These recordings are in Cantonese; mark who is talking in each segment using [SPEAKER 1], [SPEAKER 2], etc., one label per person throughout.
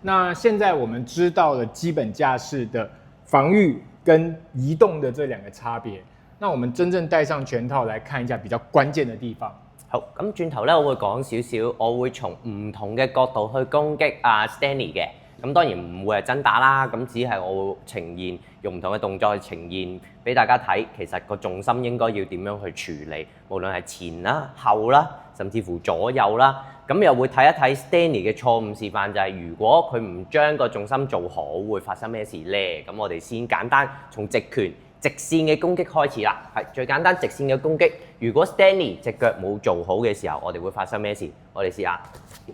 [SPEAKER 1] 那现在我們知道了基本架勢的防禦跟移動的這兩個差別，那我們真正戴上拳套來看一下比較關鍵的地方。
[SPEAKER 2] 好，咁轉頭咧，我會講少少，我會從唔同嘅角度去攻擊Stanley 嘅。咁當然唔會係真打啦，咁只係我會呈現用唔同嘅動作去呈現俾大家睇，其實個重心應該要點樣去處理，無論係前啦、後啦，甚至乎左右啦。咁又會睇一睇 Stanley 嘅錯誤示範，就係如果佢唔將個重心做好，會發生咩事咧？咁我哋先簡單從直拳直線嘅攻擊開始啦，係最簡單直線嘅攻擊。如果 Stanley 隻腳冇做好嘅時候，我哋會發生咩事？我哋試下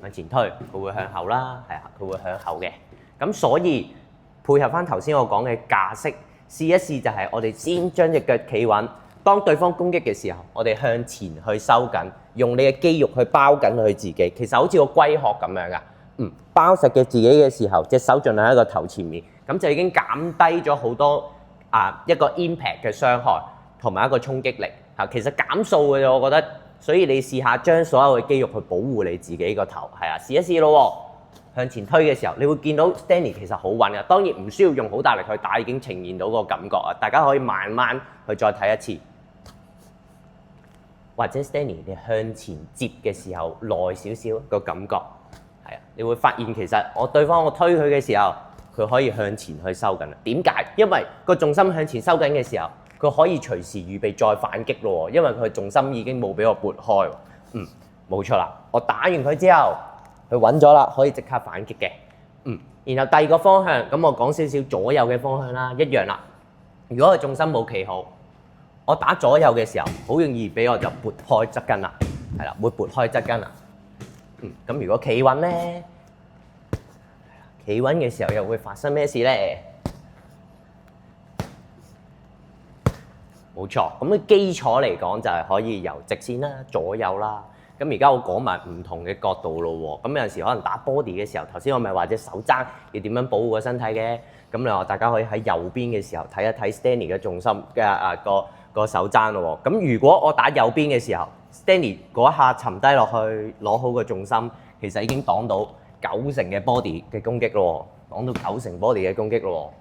[SPEAKER 2] 向前推，佢會向後啦，係啊，佢會向後嘅。咁所以配合翻頭先我講嘅架式，試一試就係我哋先將隻腳企穩，當對方攻擊嘅時候，我哋向前去收緊，用你嘅肌肉去包緊佢自己，其實好似個龜殼咁樣噶。包實嘅自己嘅時候，隻手盡量喺個頭前面，咁就已經減低咗好多一個 impact 嘅傷害同埋一個衝擊力嚇。其實減數嘅啫，我覺得。所以你試下將所有嘅肌肉去保護你自己個頭，係啊，試一試咯。向前推嘅時候，你會見到 Stanley 其實好穩嘅，當然唔需要用好大力去打，已經呈現到個感覺啊！大家可以慢慢去再睇一次，或者 Stanley 你向前接嘅時候耐少少個感覺，係啊，你會發現其實對方我推佢嘅時候，佢可以向前去收緊啦。點解？因為個重心向前收緊嘅時候，佢可以隨時預備再反擊咯，因為佢重心已經冇俾我撥開。冇錯啦，我打完佢之後，佢穩咗啦，可以即刻反擊嘅。然後第二個方向，咁我講少少左右嘅方向啦，一樣啦。如果佢重心冇企好，我打左右嘅時候，好容易俾我就撥開側筋啦，係啦，會撥開側筋啦。咁如果企穩咧，企穩嘅時候又會發生咩事咧？冇錯，咁嘅基礎嚟講就係可以由直線啦、左右啦。咁而家我講埋唔同嘅角度咯喎。咁有陣時可能打 body 嘅時候，頭先我咪話隻手踭要點樣保護個身體嘅。咁你話大家可以喺右邊嘅時候睇一睇 Stanley 嘅重心嘅個手踭咯喎。咁如果我打右邊嘅時候 ，Stanley 嗰一下沉低落去攞好個重心，其實已經擋到90成嘅 body 嘅攻擊咯喎，擋到90成 body 嘅攻擊咯喎。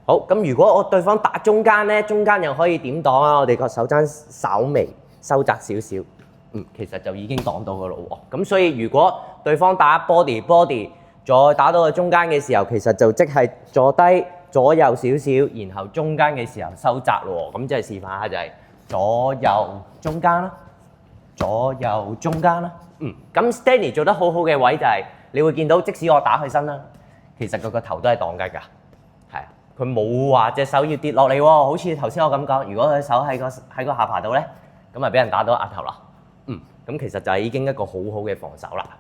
[SPEAKER 2] 好，咁如果我對方打中間咧，中間又可以點擋啊？我哋個手踭稍微收窄少少，其實就已經擋到嘅咯喎。咁所以如果對方打 body 再打到個中間嘅時候，其實就即係坐低左右少少，然後中間嘅時候收窄咯喎。咁即係示範下就係左右中間啦，左右中間啦。咁 Stanley 做得好好嘅位就係，你會見到即使我打佢身啦，其實佢個頭都係擋緊㗎。佢冇話隻手要跌落嚟喎，好似頭先我咁講。如果佢手喺個下巴度咧，咁咪俾人打到額頭啦。咁其實就係已經一個好好嘅防守啦。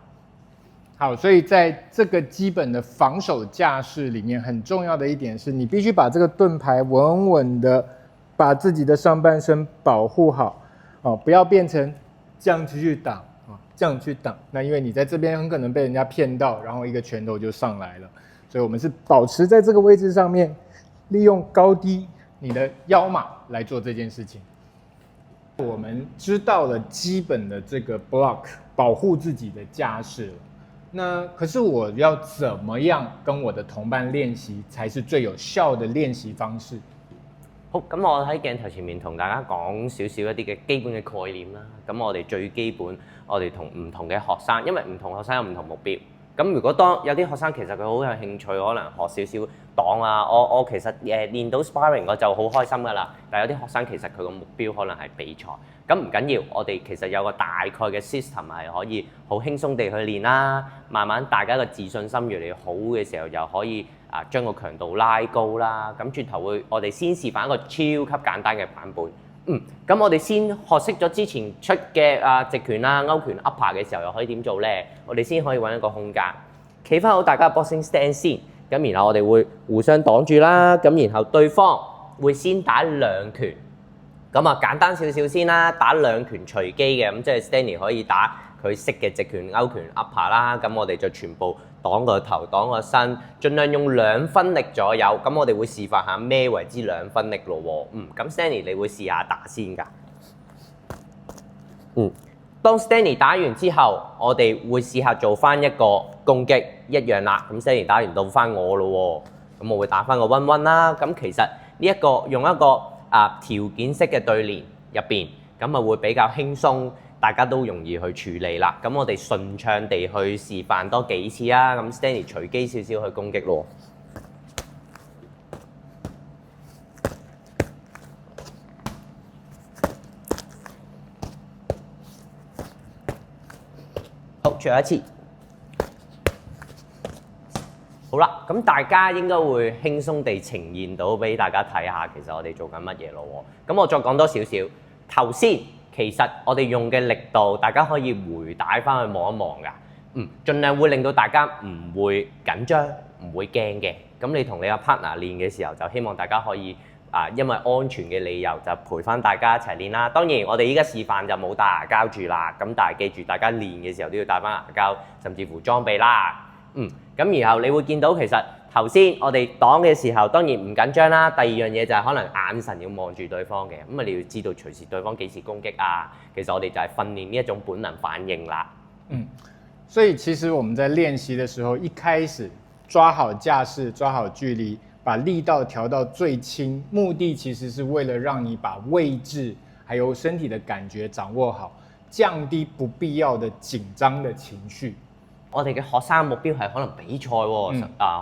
[SPEAKER 1] 好，所以在這個基本的防守架勢裡面，很重要的一點是你必須把這個盾牌穩穩的把自己的上半身保護好，不要變成這樣去擋，這樣去擋。那因為你在這邊很可能被人家騙到，然後一個拳頭就上來了。所以我們是保持在這個位置上面，利用高低你的腰碼來做這件事情。我們知道了基本的這個 block 保護自己的架勢，那可是我要怎麼樣跟我的同伴練習才是最有效的練習方式？
[SPEAKER 2] 好，咁我喺鏡頭前面同大家講少少一啲嘅基本嘅概念啦。咁我哋最基本，我哋同唔同嘅學生，因為唔同學生有唔同目標。咁如果當有啲學生其實佢好有興趣，可能學少少擋啊，我其實練到 sparring 我就好開心噶啦。但係有啲學生其實佢個目標可能係比賽，咁唔緊要，我哋其實有個大概嘅 system 係可以好輕鬆地去練啦。慢慢大家嘅自信心越嚟越好嘅時候，又可以將個強度拉高啦。咁轉頭我哋先示範一個超級簡單嘅版本。咁我哋先學識咗之前出嘅直拳啦、勾拳、upper 嘅時候，又可以點做咧？我哋先可以揾一個空間，企翻好大家嘅 boxing stand 先。咁然後我哋會互相擋住啦。咁然後對方會先打兩拳。咁簡單少少先啦，打兩拳隨機嘅。咁即係 Stanley 可以打佢識嘅直拳、勾拳、upper 啦。咁我哋就全部擋個頭、擋個身，盡量用2分力左右。咁我哋會示範下咩為之2分力咯喎。咁 Stanley 你會試下打先㗎。當 Stanley 打完之後，我哋會試下做翻一個攻擊。一樣啦。咁 Stanley 打完到翻我咯喎，咁我會打翻個 1-1啦。咁其實呢一個用一個條件式嘅對練入邊，咁啊會比較輕鬆，大家都容易去處理啦。咁我哋順暢地去示範多幾次啊。咁 Stanley 隨機少少去攻擊咯。好，最後一次。好啦，咁大家應該會輕鬆地呈現到俾大家睇下，其實我哋做緊乜嘢咯喎。咁我再講多少少。頭先其實我哋用嘅力度，大家可以回帶翻去望一望㗎。盡量會令到大家唔會緊張，唔會驚嘅。咁你同你個 partner 練嘅時候，就希望大家可以因為安全嘅理由就陪翻大家一齊練啦。當然我哋依家示範就冇戴牙膠住啦。咁但係記住，大家練嘅時候都要戴翻牙膠，甚至乎裝備啦。咁然後你會見到其實頭先我哋擋嘅時候當然唔緊張啦。第二樣嘢就係可能眼神要望住對方嘅，咁你要知道隨時對方幾時攻擊啊。其實我哋就係訓練呢一種本能反應啦。
[SPEAKER 1] 所以其實我們在練習的時候，一開始抓好架勢，抓好距離，把力道調到最輕，目的其實是為了讓你把位置還有身體的感覺掌握好，降低不必要的緊張的情緒。
[SPEAKER 2] 我哋嘅學生目標係可能比賽喎，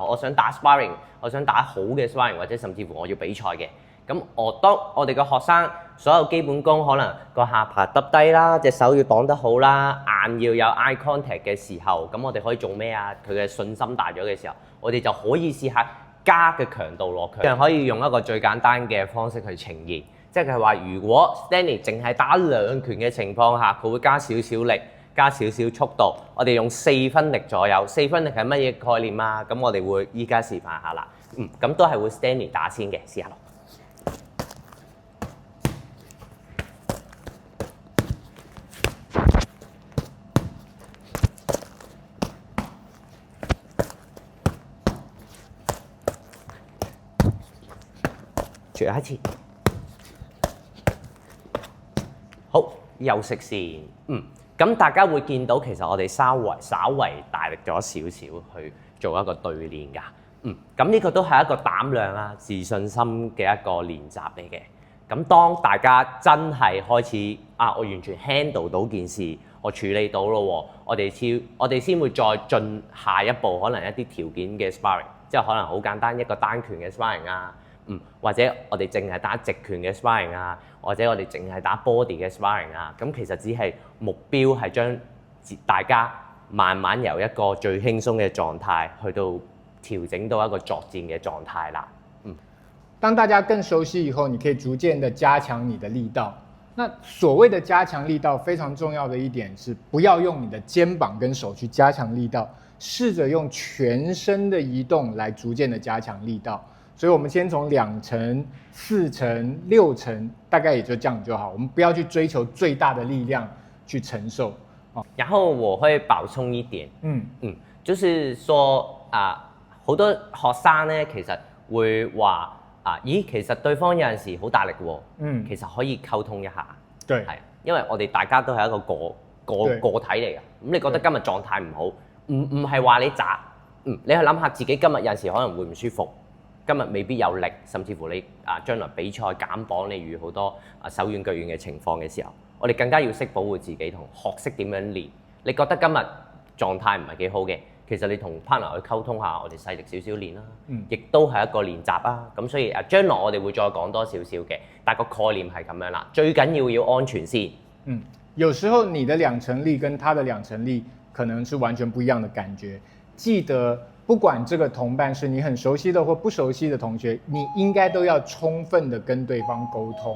[SPEAKER 2] 我想打 sparring， 我想打好嘅 sparring， 或者甚至乎我要比賽嘅。咁當我哋嘅學生所有基本功可能個下巴耷低啦，隻手要擋得好啦，眼要有 eye contact 嘅時候，咁我哋可以做咩啊？佢嘅信心大咗嘅時候，我哋就可以試下加嘅強度落強，可以用一個最簡單嘅方式去呈現，即係話如果 Stanley 淨係打兩拳嘅情況下，佢會加少少力。加少少速度，我哋用4分力左右。4分力係乜嘢概念啊？咁我哋會依家示範下啦。咁都係會 Stanley 打先嘅，試下咯。最後一次。好，休息先。咁大家會見到其實我哋稍為大力咗少少去做一個對練㗎。咁呢個都係一個膽量啊、自信心嘅一個練習嚟嘅。咁當大家真係開始我完全 handle 到件事，我處理到咯喎，我哋先會再進下一步，可能一啲條件嘅 sparring， 即係可能好簡單一個單拳嘅 sparring 啊。或者我哋淨係打直拳嘅 sparring 啊，或者我哋淨係打 body 嘅 sparring 啊，咁其實只係目標係將大家慢慢由一個最輕鬆嘅狀態去到調整到一個作戰嘅狀態啦。
[SPEAKER 1] 當大家更熟悉以後，你可以逐漸的加強你的力道。那所謂的加強力道，非常重要的一點是，不要用你的肩膀跟手去加強力道，試着用全身的移動來逐漸的加強力道。所以我們先從2成、4成、6成，大概也就這樣就好。我們不要去追求最大的力量去承受。
[SPEAKER 2] 然後我會補充一點，就是說好多學生呢，其實會話咦，其實對方有陣時好大力喎，其實可以溝通一下。
[SPEAKER 1] 對，
[SPEAKER 2] 係，因為我哋大家都係一個個體嚟嘅。咁你覺得今日狀態唔好，唔係話你渣，你去諗下自己今日有陣時可能會唔舒服。今日未必有力，甚至乎你將來比賽減磅，你遇好多手軟腳軟嘅情況嘅時候，我哋更加要識保護自己同學識點樣練。你覺得今日狀態唔係幾好嘅，其實你同 partner 去溝通下，我哋細力少少練啦，亦都係一個練習啊。咁所以將來我哋會再講多少少嘅，但個概念係咁樣啦。最緊要安全先。
[SPEAKER 1] 有時候你的2成力跟他的2成力可能是完全不一樣的感覺，記得。不管這個同伴是你很熟悉的或不熟悉的同學，你應該都要充分的跟對方溝通，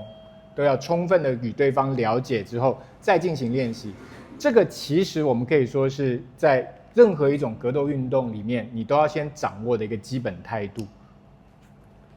[SPEAKER 1] 都要充分的與對方了解之後再進行練習。這個其實我們可以說是在任何一種格鬥運動裡面，你都要先掌握的一個基本態度。